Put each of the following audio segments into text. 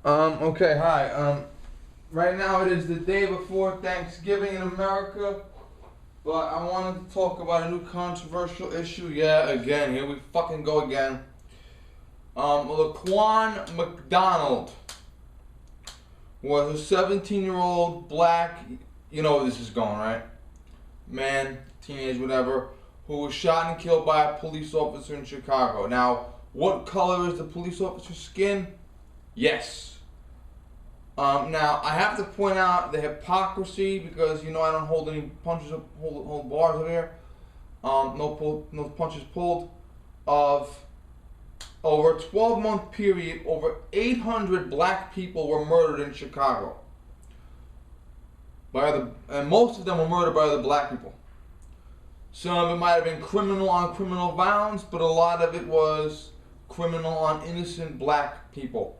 Okay, hi. Right now it is the day before Thanksgiving in America, but I wanted to talk about a new controversial issue. Yeah, again, here we fucking go again. Laquan McDonald was a 17-year-old black, you know where this is going, right? Man, teenage, whatever, who was shot and killed by a police officer in Chicago. Now, what color is the police officer's skin? Yes. Now I have to point out the hypocrisy because I don't hold any punches up, hold bars over here. No punches pulled. Of over a 12-month period, over 800 black people were murdered in Chicago. And most of them were murdered by other black people. Some of it might have been criminal on criminal violence, but a lot of it was criminal on innocent black people.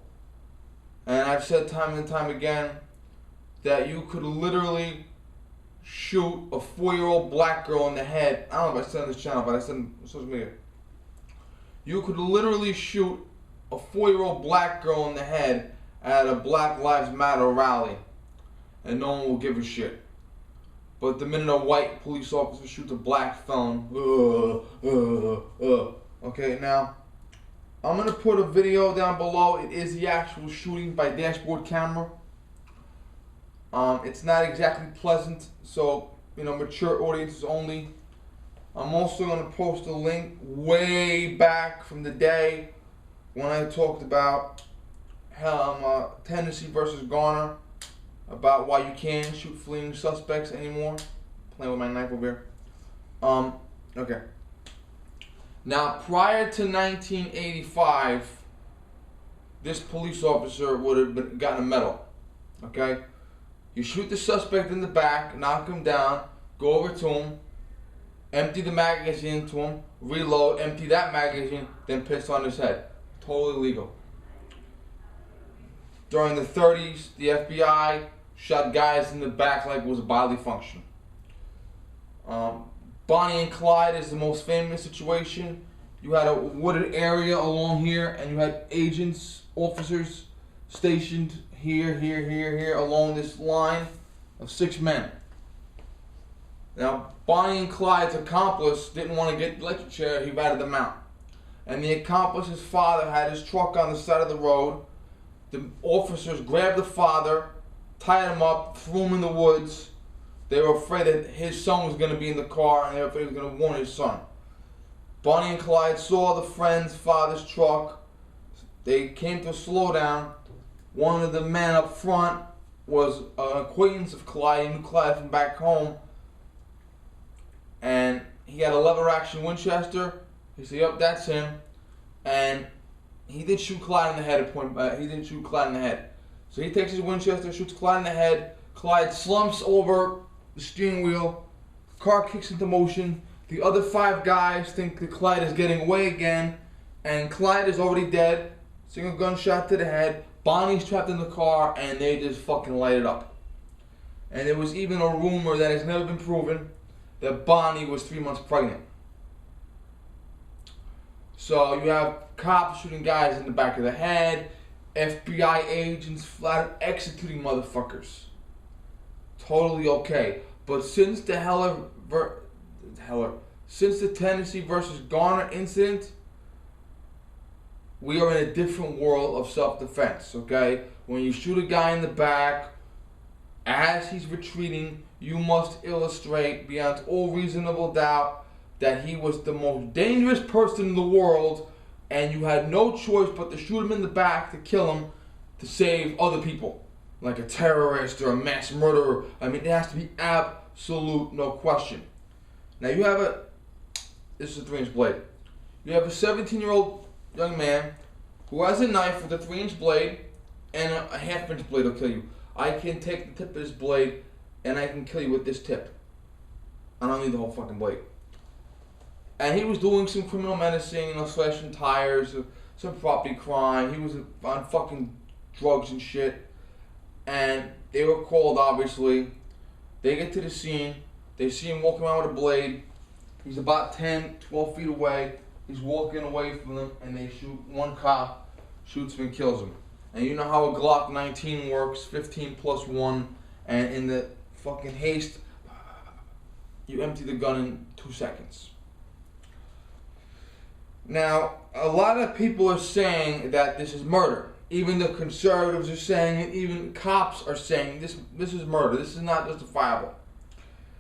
And I've said time and time again that you could literally shoot a 4-year-old black girl in the head. I don't know if I said on this channel, but I said on social media. You could literally shoot a 4-year-old black girl in the head at a Black Lives Matter rally, and no one will give a shit. But the minute a white police officer shoots a black felon, okay, now I'm going to put a video down below. It is the actual shooting by dashboard camera. It's not exactly pleasant, so, mature audiences only. I'm also going to post a link way back from the day when I talked about Tennessee versus Garner, about why you can't shoot fleeing suspects anymore. Playing with my knife over here. Okay. Now, prior to 1985, this police officer would have gotten a medal. Okay? You shoot the suspect in the back, knock him down, go over to him, empty the magazine into him, reload, empty that magazine, then piss on his head. Totally legal. During the 30s, the FBI shot guys in the back like it was a bodily function. Bonnie and Clyde is the most famous situation. You had a wooded area along here, and you had agents, officers stationed here, along this line of 6 men. Now, Bonnie and Clyde's accomplice didn't want to get the electric chair, he ratted them out. And the accomplice's father had his truck on the side of the road. The officers grabbed the father, tied him up, threw him in the woods. They were afraid that his son was going to be in the car, and they were afraid he was going to warn his son. Bonnie and Clyde saw the friend's father's truck. They came to a slowdown. One of the men up front was an acquaintance of Clyde. He knew Clyde from back home. And he had a lever-action Winchester. He said, "Yep, that's him." And he did shoot Clyde in the head. He didn't shoot Clyde in the head. So he takes his Winchester, shoots Clyde in the head. Clyde slumps over the steering wheel. Car kicks into motion. The other 5 guys think that Clyde is getting away again, and Clyde is already dead. Single gunshot to the head. Bonnie's trapped in the car, and they just fucking light it up. And there was even a rumor that has never been proven that Bonnie was 3 months pregnant. So you have cops shooting guys in the back of the head, FBI agents flat out executing motherfuckers. Totally okay. But since the Tennessee versus Garner incident, we are in a different world of self-defense, okay? When you shoot a guy in the back, as he's retreating, you must illustrate beyond all reasonable doubt that he was the most dangerous person in the world, and you had no choice but to shoot him in the back to kill him to save other people, like a terrorist or a mass murderer. I mean, it has to be absolute, no question. Now this is a 3-inch blade. You have a 17-year-old young man who has a knife with a 3-inch blade and a half-inch blade will kill you. I can take the tip of this blade and I can kill you with this tip. I don't need the whole fucking blade. And he was doing some criminal menacing, slashing tires, some property crime. He was on fucking drugs and shit. And they were called, obviously. They get to the scene. They see him walking around with a blade. He's about 10, 12 feet away. He's walking away from them, and they shoot. One cop shoots him and kills him. And you know how a Glock 19 works, 15 plus 1, and in the fucking haste, you empty the gun in 2 seconds. Now, a lot of people are saying that this is murder. Even the conservatives are saying it, even cops are saying this is murder, this is not justifiable.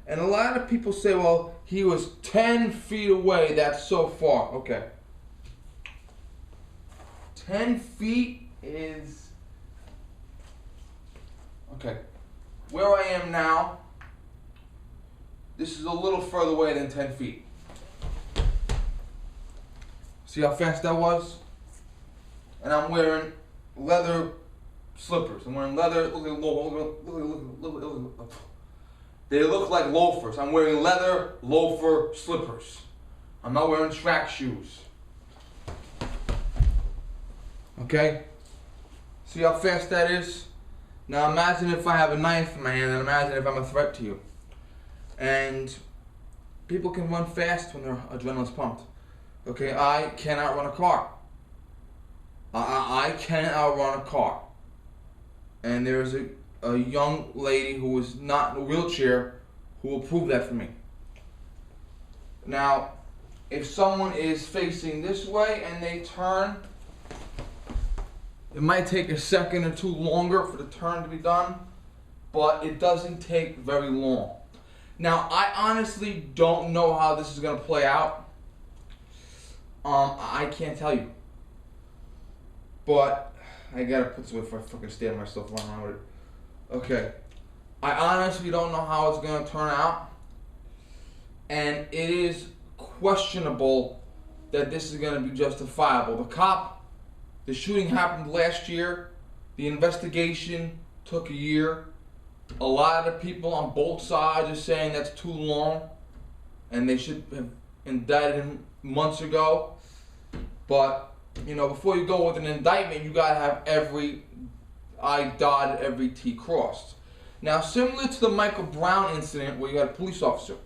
And a lot of people say, well, he was 10 feet away, that's so far. Okay. 10 feet is... Okay. Where I am now, this is a little further away than 10 feet. See how fast that was? And I'm wearing leather slippers. I'm wearing leather, they look like loafers. I'm wearing leather loafer slippers. I'm not wearing track shoes. Okay? See how fast that is? Now imagine if I have a knife in my hand, and imagine if I'm a threat to you. And people can run fast when their adrenaline's pumped. Okay, I cannot run a car. I can't outrun a car. And there's a young lady who is not in a wheelchair who will prove that for me. Now, if someone is facing this way and they turn, it might take a second or two longer for the turn to be done, but it doesn't take very long. Now, I honestly don't know how this is going to play out. I can't tell you. But I gotta put this away before I fucking stand myself around with it. Okay. I honestly don't know how it's gonna turn out. And it is questionable that this is gonna be justifiable. The shooting happened last year. The investigation took a year. A lot of people on both sides are saying that's too long and they should have indicted him months ago. But, you know, before you go with an indictment, you gotta have every I dotted, every T crossed. Now, similar to the Michael Brown incident where you had a police officer,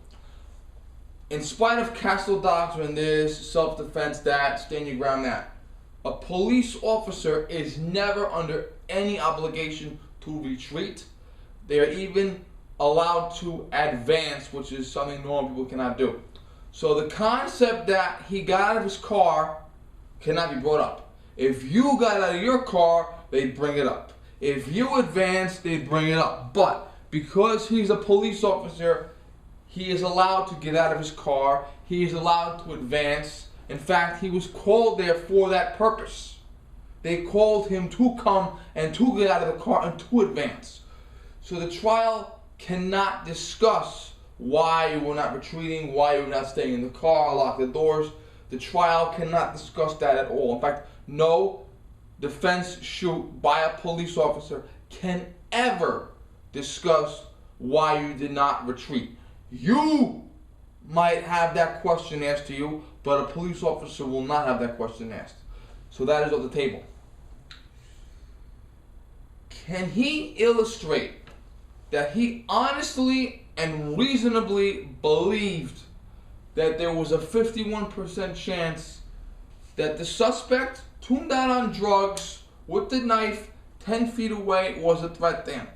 in spite of Castle Doctrine, this, self-defense, that, stand your ground, that, a police officer is never under any obligation to retreat. They are even allowed to advance, which is something normal people cannot do. So the concept that he got out of his car cannot be brought up. If you got out of your car, they'd bring it up. If you advance, they'd bring it up. But because he's a police officer, he is allowed to get out of his car. He is allowed to advance. In fact, he was called there for that purpose. They called him to come and to get out of the car and to advance. So the trial cannot discuss why you were not retreating, why you were not staying in the car, lock the doors. The trial cannot discuss that at all. In fact, no defense shoot by a police officer can ever discuss why you did not retreat. You might have that question asked to you, but a police officer will not have that question asked. So that is on the table. Can he illustrate that he honestly and reasonably believed that there was a 51% chance that the suspect, tuned out on drugs, with the knife 10 feet away, was a threat to him?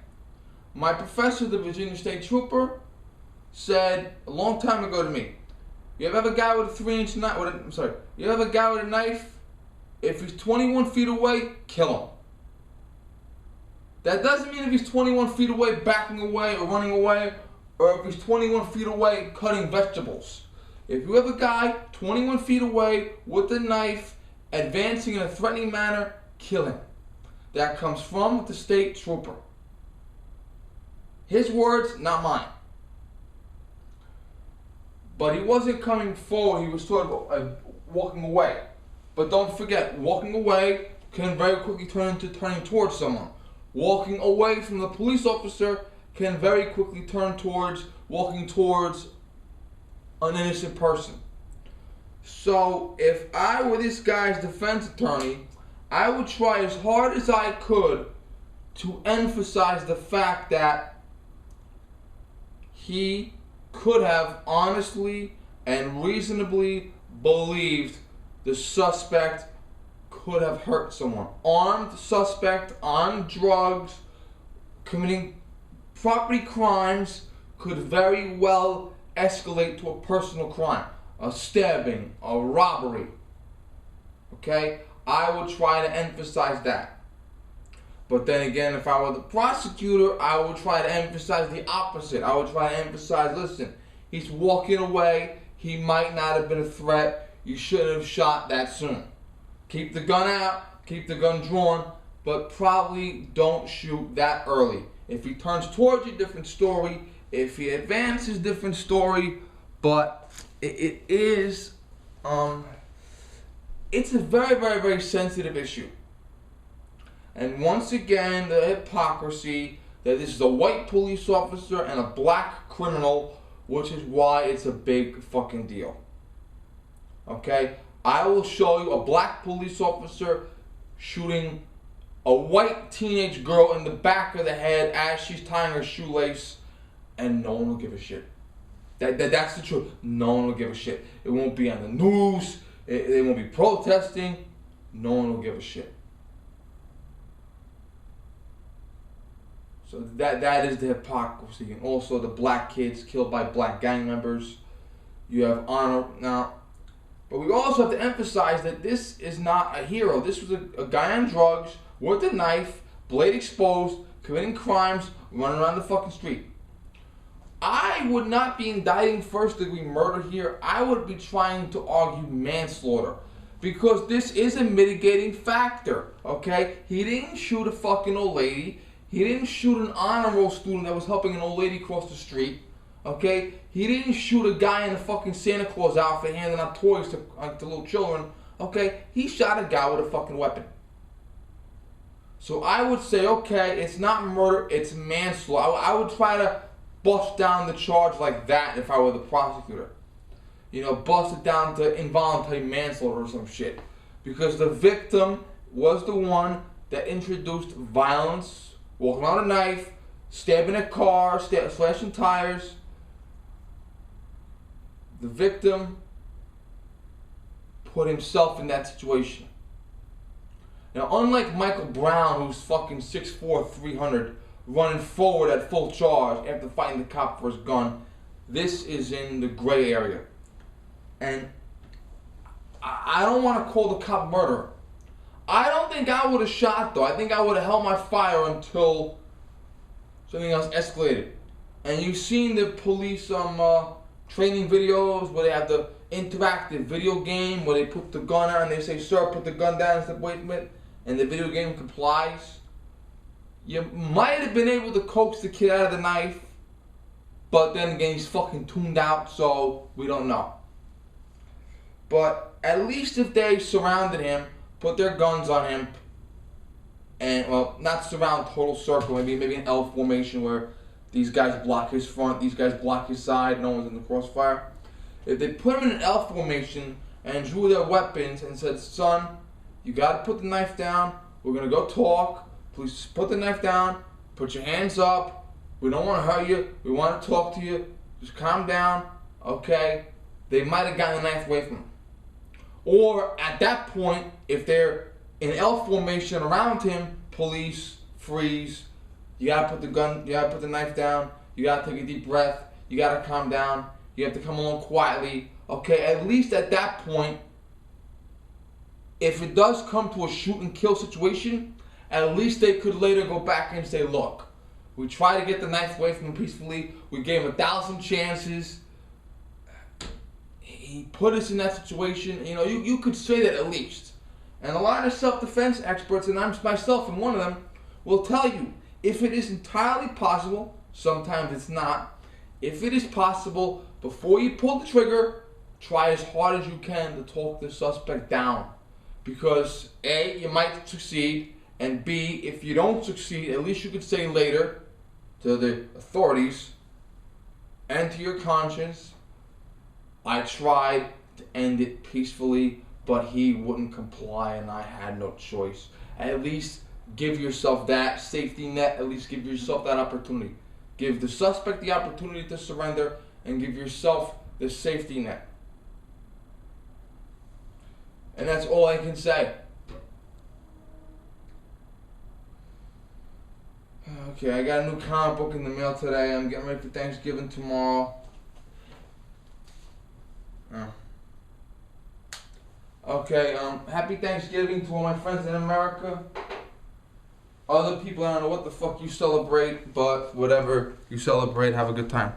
My professor, the Virginia State Trooper, said a long time ago to me, you ever have a guy with a 3-inch knife, you ever have a guy with a knife, if he's 21 feet away, kill him. That doesn't mean if he's 21 feet away, backing away or running away, or if he's 21 feet away, cutting vegetables. If you have a guy 21 feet away with a knife, advancing in a threatening manner, kill him. That comes from the state trooper. His words, not mine. But he wasn't coming forward, he was sort of walking away. But don't forget, walking away can very quickly turn into turning towards someone. Walking away from the police officer can very quickly turn towards walking towards an innocent person. So if I were this guy's defense attorney, I would try as hard as I could to emphasize the fact that he could have honestly and reasonably believed the suspect could have hurt someone. Armed suspect on drugs, committing property crimes could very well escalate to a personal crime, a stabbing, a robbery. Okay? I would try to emphasize that. But then again, if I were the prosecutor, I would try to emphasize the opposite. I would try to emphasize, listen, he's walking away. He might not have been a threat. You shouldn't have shot that soon. Keep the gun out, keep the gun drawn, but probably don't shoot that early. If he turns towards you, different story. If he advances, different story. But it is, it's a very, very, very sensitive issue. And once again, the hypocrisy that this is a white police officer and a black criminal, which is why it's a big fucking deal. Okay? I will show you a black police officer shooting a white teenage girl in the back of the head as she's tying her shoelace, and no one will give a shit. That's the truth. No one will give a shit. It won't be on the news. They won't be protesting. No one will give a shit. So that is the hypocrisy. And also the black kids killed by black gang members. You have honor now. But we also have to emphasize that this is not a hero. This was a guy on drugs with a knife, blade exposed, committing crimes, running around the fucking street. I would not be indicting first-degree murder here. I would be trying to argue manslaughter. Because this is a mitigating factor, okay? He didn't shoot a fucking old lady. He didn't shoot an honor roll student that was helping an old lady cross the street, okay? He didn't shoot a guy in a fucking Santa Claus outfit handing out toys to little children, okay? He shot a guy with a fucking weapon. So I would say, okay, it's not murder, it's manslaughter. I would try to bust down the charge like that if I were the prosecutor. You know, bust it down to involuntary manslaughter or some shit. Because the victim was the one that introduced violence, walking on a knife, stabbing a car, slashing tires. The victim put himself in that situation. Now, unlike Michael Brown, who's fucking 6'4", 300, running forward at full charge after fighting the cop for his gun, this is in the gray area. And I don't want to call the cop murder. I don't think I would have shot, though. I think I would have held my fire until something else escalated. And you've seen the police training videos where they have the interactive video game where they put the gun on and they say, "Sir, put the gun down," and say, "Wait a minute," and the video game complies. You might have been able to coax the kid out of the knife, but then again, he's fucking tuned out, so we don't know. But at least if they surrounded him, put their guns on him, and, well, not surround, total circle, maybe an L formation where these guys block his front, these guys block his side, no one's in the crossfire. If they put him in an L formation and drew their weapons and said, "Son, you gotta put the knife down, we're gonna go talk, please put the knife down, put your hands up, we don't want to hurt you, we want to talk to you, just calm down," okay, they might have gotten the knife away from him. Or at that point, if they're in L formation around him, police, freeze, you gotta put the gun, you gotta put the knife down, you gotta take a deep breath, you gotta calm down, you have to come along quietly. Okay, at least at that point, if it does come to a shoot and kill situation, at least they could later go back and say, "Look, we tried to get the knife away from him peacefully, we gave him 1,000 chances, he put us in that situation." You know, you could say that at least. And a lot of self-defense experts, and I'm myself and one of them, will tell you, if it is entirely possible, sometimes it's not, if it is possible, before you pull the trigger, try as hard as you can to talk the suspect down. Because A, you might succeed, and B, if you don't succeed, at least you could say later to the authorities and to your conscience, "I tried to end it peacefully, but he wouldn't comply and I had no choice." At least give yourself that safety net, at least give yourself that opportunity. Give the suspect the opportunity to surrender and give yourself the safety net. And that's all I can say. Okay, I got a new comic book in the mail today. I'm getting ready for Thanksgiving tomorrow. Oh. Okay, happy Thanksgiving to all my friends in America. Other people, I don't know what the fuck you celebrate, but whatever you celebrate, have a good time.